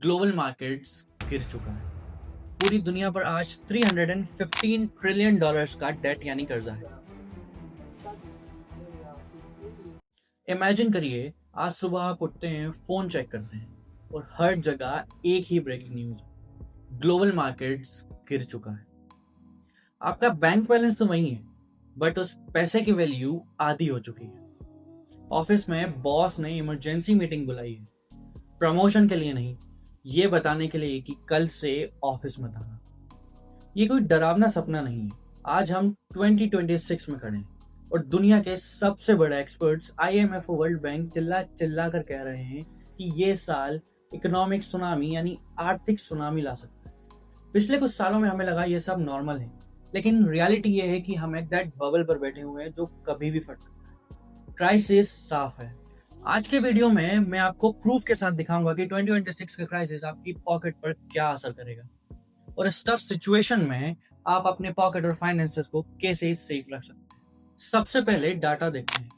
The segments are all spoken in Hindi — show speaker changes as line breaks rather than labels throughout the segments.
ग्लोबल मार्केट्स गिर चुका है। पूरी दुनिया पर आज 315 ट्रिलियन डॉलर्स का डेट यानी कर्जा है। इमेजिन करिए, आज सुबह आप उठते हैं, फोन चेक करते हैं और हर जगह एक ही ब्रेकिंग न्यूज है। ग्लोबल मार्केट्स गिर चुका है। आपका बैंक बैलेंस तो वही है, बट उस पैसे की वैल्यू आधी हो चुकी है। ऑफिस में बॉस ने इमरजेंसी मीटिंग बुलाई है, प्रमोशन के लिए नहीं, ये बताने के लिए कि कल से ऑफिस मत आना। ये कोई डरावना सपना नहीं है। आज हम 2026 में खड़े हैं और दुनिया के सबसे बड़े एक्सपर्ट्स IMF और वर्ल्ड बैंक चिल्ला चिल्ला कर कह रहे हैं कि ये साल इकोनॉमिक सुनामी यानी आर्थिक सुनामी ला सकता है। पिछले कुछ सालों में हमें लगा ये सब नॉर्मल है, लेकिन रियलिटी ये है कि हम एक डेड बबल पर बैठे हुए हैं जो कभी भी फट सकता है। क्राइसिस साफ है। आज के वीडियो में मैं आपको प्रूफ के साथ दिखाऊंगा कि 2026 का क्राइसिस आपकी पॉकेट पर क्या असर करेगा और इस टफ सिचुएशन में आप अपने पॉकेट और फाइनेंसेस को कैसे सेफ रख सकते हैं। सबसे पहले डाटा देखते हैं।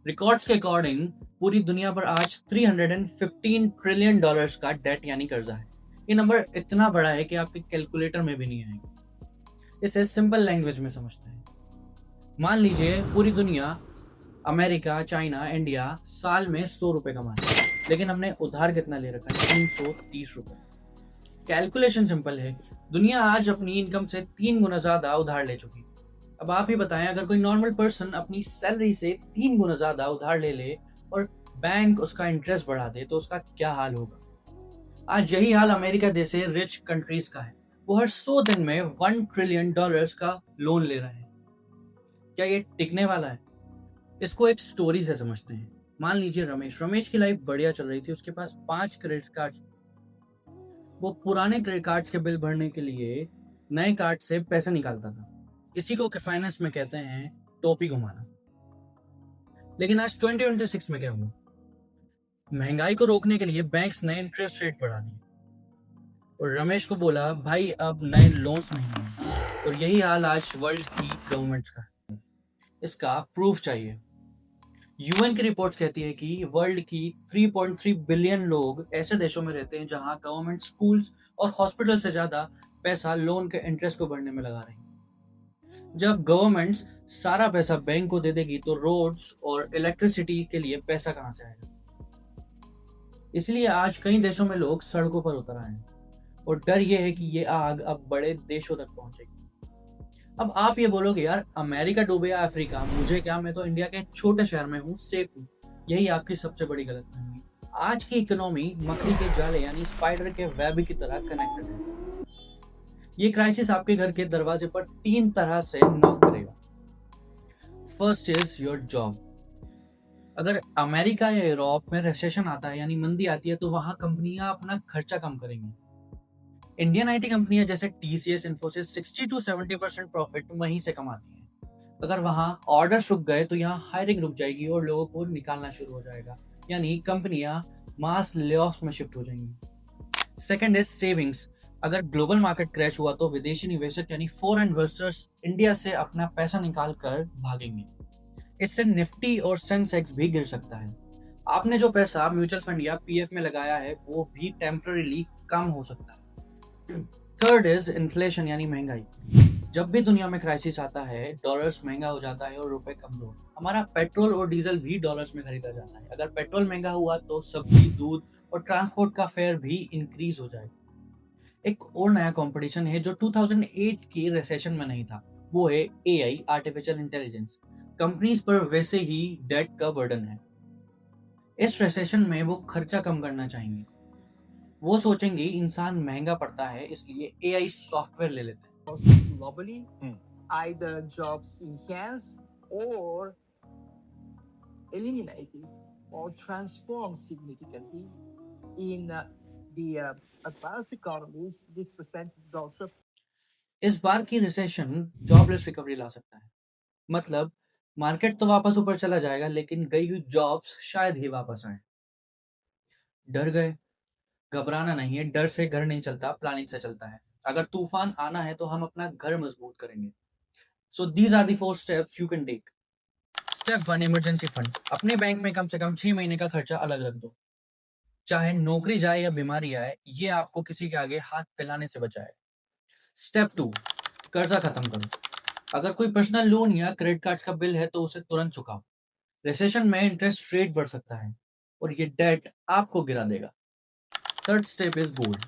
रिकॉर्ड्स के अकॉर्डिंग पूरी दुनिया पर आज 315 ट्रिलियन डॉलर्स का डेट यानी कर्जा है। ये नंबर इतना बड़ा है कि आपके कैलकुलेटर में भी नहीं आएगा। इसे सिंपल लैंग्वेज में समझते हैं। मान लीजिए पूरी दुनिया, अमेरिका, चाइना, इंडिया साल में 100 रुपए कमाते हैं, लेकिन हमने उधार कितना ले रखा है? 330 रुपए। कैलकुलेशन सिंपल है। दुनिया आज अपनी इनकम से 3 गुना ज्यादा उधार ले चुकी है। अब आप ही बताएं, अगर कोई नॉर्मल पर्सन अपनी सैलरी से 3 गुना ज्यादा उधार ले ले और बैंक उसका इंटरेस्ट बढ़ा दे तो उसका क्या हाल होगा। आज यही हाल अमेरिका जैसे रिच कंट्रीज का है। वो हर 100 दिन में 1 ट्रिलियन डॉलर्स का लोन ले रहे हैं। क्या ये टिकने वाला है? इसको एक स्टोरी से समझते हैं। मान लीजिए रमेश की लाइफ बढ़िया चल रही थी। उसके पास 5 क्रेडिट कार्ड्स। वो पुराने क्रेडिट कार्ड्स के बिल भरने के लिए नए कार्ड से पैसे निकालता था। इसी को फाइनेंस में कहते हैं टोपी घुमाना। लेकिन आज 2026 में क्या हुआ? महंगाई को रोकने के लिए बैंक्स ने इंटरेस्ट रेट बढ़ा दिए और रमेश को बोला, भाई अब नए लोन्स नहीं होंगे। और यही हाल आज वर्ल्ड की गवर्नमेंट्स का है। इसका प्रूफ चाहिए। यूएन की रिपोर्ट्स कहती है कि वर्ल्ड की 3.3 बिलियन लोग ऐसे देशों में रहते हैं जहां गवर्नमेंट स्कूल्स और हॉस्पिटल से ज्यादा पैसा लोन के इंटरेस्ट को भरने में लगा रही है। जब गवर्नमेंट्स सारा पैसा बैंक को दे देगी तो रोड्स और इलेक्ट्रिसिटी के लिए पैसा कहां से आएगा? इसलिए आज कई देशों में लोग सड़कों पर उतर आए हैं और डर यह है कि ये आग अब बड़े देशों तक पहुंचेगी। अब आप ये बोलोगे, यार अमेरिका डूबे या अफ्रीका, मुझे क्या, मैं तो इंडिया के छोटे शहर में हूँ, सेफ हूँ। यही आपकी सबसे बड़ी गलतफहमी है। आज की इकोनॉमी मकड़ी के जाले यानी स्पाइडर के वेब की तरह कनेक्टेड है। ये क्राइसिस आपके घर के दरवाजे पर 3 तरह से नॉक करेगा। First is your job. अगर अमेरिका या यूरोप में रिसेशन आता है यानी मंदी आती है तो वहां कंपनियां अपना खर्चा कम करेंगी। इंडियन IT कंपनियां जैसे TCS, इन्फोसिस 60 to 70% प्रॉफिट वहीं से कमाती हैं। अगर वहां ऑर्डर रुक गए तो यहाँ हायरिंग रुक जाएगी और लोगों को निकालना शुरू हो जाएगा, यानी कंपनियां मास लेऑफ्स में शिफ्ट हो जाएंगी। Second is savings. अगर ग्लोबल मार्केट क्रैश हुआ तो विदेशी निवेशक यानी फॉरेन इन्वेस्टर्स इंडिया से अपना पैसा निकाल कर भागेंगे। इससे निफ्टी और सेंसेक्स भी गिर सकता है। आपने जो पैसा म्यूचुअल फंड या PF में लगाया है वो भी टेम्पररीली कम हो सकता है। थर्ड इज इन्फ्लेशन यानी महंगाई। जब भी दुनिया में क्राइसिस आता है, डॉलर्स महंगा हो जाता है और रुपए कमजोर। हमारा पेट्रोल और डीजल भी डॉलर्स में खरीदा जाता है। अगर पेट्रोल महंगा हुआ तो सब्जी, दूध और ट्रांसपोर्ट का फेयर भी इंक्रीज हो जाएगा। एक और नया कंपटीशन है जो 2008 की रिसेशन में नहीं था, वो है AI, आर्टिफिशियल इंटेलिजेंस। कंपनीज पर वैसे ही डेट का बर्डन है। इस रिसेशन में वो खर्चा कम करना चाहेंगे। वो सोचेंगे इंसान महंगा पड़ता है इसलिए AI सॉफ्टवेयर ले लेते हैं।
Globally, either jobs enhanced or eliminated or transformed significantly. In the advanced economies, this percentage also.
इस बार की रिसेशन जॉबलेस रिकवरी ला सकता है। मतलब मार्केट तो वापस ऊपर चला जाएगा, लेकिन गई हुई जॉब्स शायद ही वापस आए। डर गए? घबराना नहीं है। डर से घर नहीं चलता, प्लानिंग से चलता है। अगर तूफान आना है तो हम अपना घर मजबूत करेंगे। So these are the 4 steps you can take. Step 1, emergency fund. अपने बैंक में कम से कम 6 महीने का खर्चा अलग रख दो। चाहे नौकरी जाए या बीमारी आए, ये आपको किसी के आगे हाथ फैलाने से बचाए। स्टेप 2, कर्जा खत्म करो। अगर कोई पर्सनल लोन या क्रेडिट कार्ड का बिल है तो उसे तुरंत चुकाओ। रिसेशन में इंटरेस्ट रेट बढ़ सकता है और ये डेट आपको गिरा देगा। थर्ड स्टेप इज गोल्ड,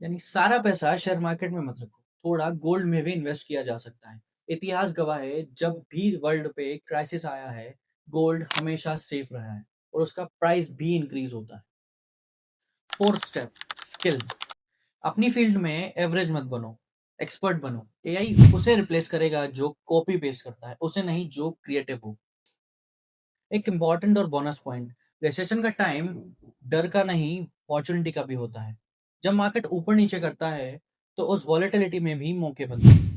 यानी सारा पैसा शेयर मार्केट में मत रखो, थोड़ा गोल्ड में भी इन्वेस्ट किया जा सकता है। इतिहास गवाह है, जब भी वर्ल्ड पे क्राइसिस आया है, गोल्ड हमेशा सेफ रहा है और उसका प्राइस भी इंक्रीज होता है। Fourth step, skill. अपनी फील्ड में एवरेज मत बनो, एक्सपर्ट बनो। एआई उसे रिप्लेस करेगा जो कॉपी पेस्ट करता है, उसे नहीं जो क्रिएटिव हो। एक इम्पॉर्टेंट और बोनस पॉइंट, रिसेशन का टाइम डर का नहीं, अपॉर्चुनिटी का भी होता है। जब मार्केट ऊपर नीचे करता है तो उस वॉलेटिलिटी में भी मौके बनते हैं।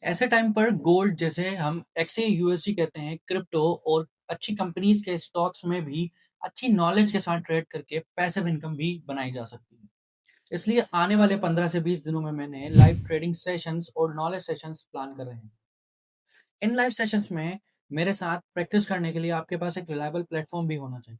ऐसे टाइम पर गोल्ड, जैसे हम एक्सए यूएसडी कहते हैं, क्रिप्टो और अच्छी कंपनीज के स्टॉक्स में भी अच्छी नॉलेज के साथ ट्रेड करके पैसिव इनकम भी बनाई जा सकती है। इसलिए आने वाले 15 से 20 दिनों में मैंने लाइव ट्रेडिंग सेशंस और नॉलेज सेशंस प्लान कर रहे हैं। इन लाइव सेशंस में मेरे साथ प्रैक्टिस करने के लिए आपके पास एक रिलायबल प्लेटफॉर्म भी होना चाहिए।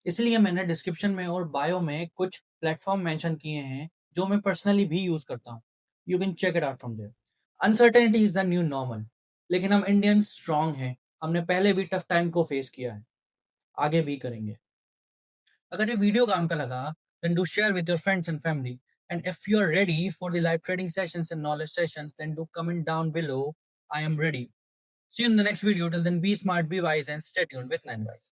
इसलिए मैंने डिस्क्रिप्शन में और बायो में कुछ प्लेटफॉर्म मेंशन किए हैं जो मैं पर्सनली भी यूज करता हूँ। You can check it out from there. Uncertainty is the new normal, लेकिन हम इंडियंस स्ट्रांग हैं। हमने पहले भी टफ टाइम को फेस किया है, आगे भी करेंगे। अगर ये वीडियो काम का लगा, then do share with your friends and family. And if you are ready for the live trading sessions and knowledge sessions, then do comment down below. I am ready. See you in the next video. Till then, be smart, be wise, and stay tuned with Nine Wise.